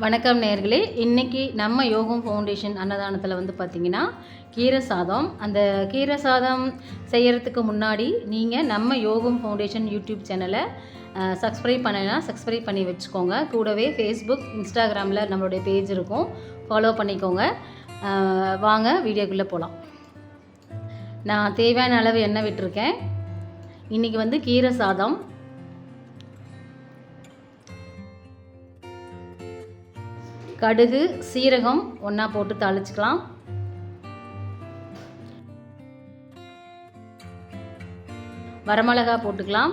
வணக்கம் நேயர்களே. இன்றைக்கி நம்ம யோகம் ஃபவுண்டேஷன் அன்னதானத்தில் பார்த்திங்கன்னா கீரை சாதம். அந்த கீரை சாதம் செய்கிறதுக்கு முன்னாடி நீங்கள் நம்ம யோகம் ஃபவுண்டேஷன் யூடியூப் சேனலை சப்ஸ்கிரைப் பண்ணலாம், சப்ஸ்கிரைப் பண்ணி வச்சுக்கோங்க. கூடவே ஃபேஸ்புக், இன்ஸ்டாகிராமில் நம்மளுடைய பேஜ் இருக்கும், ஃபாலோ பண்ணிக்கோங்க. வாங்க வீடியோக்குள்ளே போகலாம். நான் தேவையான அளவு எண்ணெய் விட்டுருக்கேன். இன்றைக்கி கீரை சாதம். கடுகு, சீரகம் ஒன்றா போட்டு தாளிச்சுக்கலாம். வரமிளகா போட்டுக்கலாம்.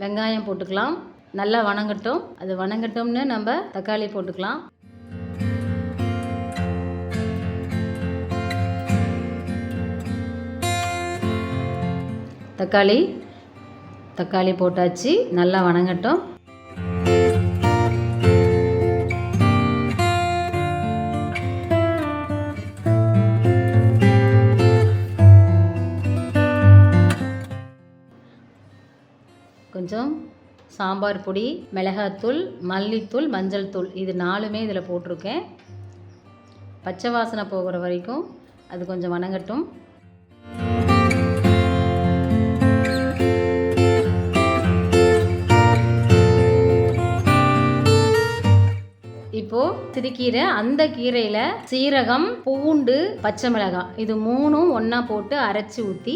வெங்காயம் போட்டுக்கலாம். நல்லா வணங்கட்டும். அது வணங்கட்டும்னு நம்ம தக்காளி போட்டுக்கலாம். தக்காளி போட்டாச்சு. நல்லா வணங்கட்டும். கொஞ்சம் சாம்பார் பொடி, மிளகாத்தூள், மல்லித்தூள், மஞ்சள் தூள், இது 4மே இதில் போட்டிருக்கேன். பச்சை வாசனை போகிற வரைக்கும் அது கொஞ்சம் வணங்கட்டும். இப்போது சிறுக்கீரை, அந்த கீரையில் சீரகம், பூண்டு, பச்சை மிளகாய், இது 3ம் ஒன்றா போட்டு அரைச்சி ஊற்றி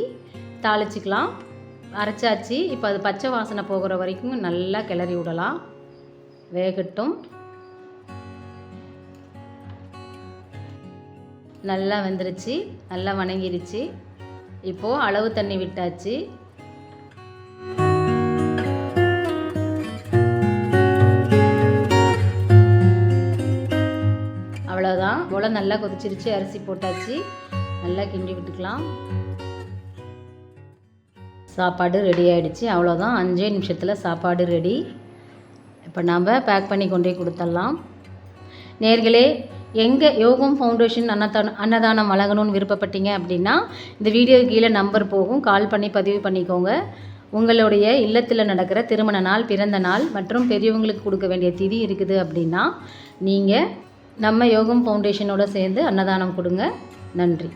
தாளிச்சிக்கலாம். அரைச்சாச்சு. இப்போ அது பச்சை வாசனை போகிற வரைக்கும் நல்லா கிளறி விடலாம். வேகட்டும். நல்லா வெந்துருச்சு, நல்லா வணங்கிருச்சு. இப்போது அளவு தண்ணி விட்டாச்சு. அவ்வளோதான். போல் நல்லா கொதிச்சிருச்சு. அரிசி போட்டாச்சு. நல்லா கிண்டி விட்டுக்கலாம். சாப்பாடு ரெடி ஆகிடுச்சு. அவ்வளோதான். 5 நிமிஷத்தில் சாப்பாடு ரெடி. இப்போ நாம் பேக் பண்ணி கொண்டே கொடுத்துடலாம். நேயர்களே, எங்கள் யோகம் ஃபவுண்டேஷன் அன்னதானம் வழங்கணும்னு விருப்பப்பட்டீங்க அப்படின்னா இந்த வீடியோ கீழே நம்பர் போகும், கால் பண்ணி பதிவு பண்ணிக்கோங்க. உங்களுடைய இல்லத்தில் நடக்கிற திருமண நாள், பிறந்த நாள் மற்றும் பெரியவங்களுக்கு கொடுக்க வேண்டிய திதி இருக்குது அப்படின்னா நீங்கள் நம்ம யோகம் ஃபவுண்டேஷனோடு சேர்ந்து அன்னதானம் கொடுங்க. நன்றி.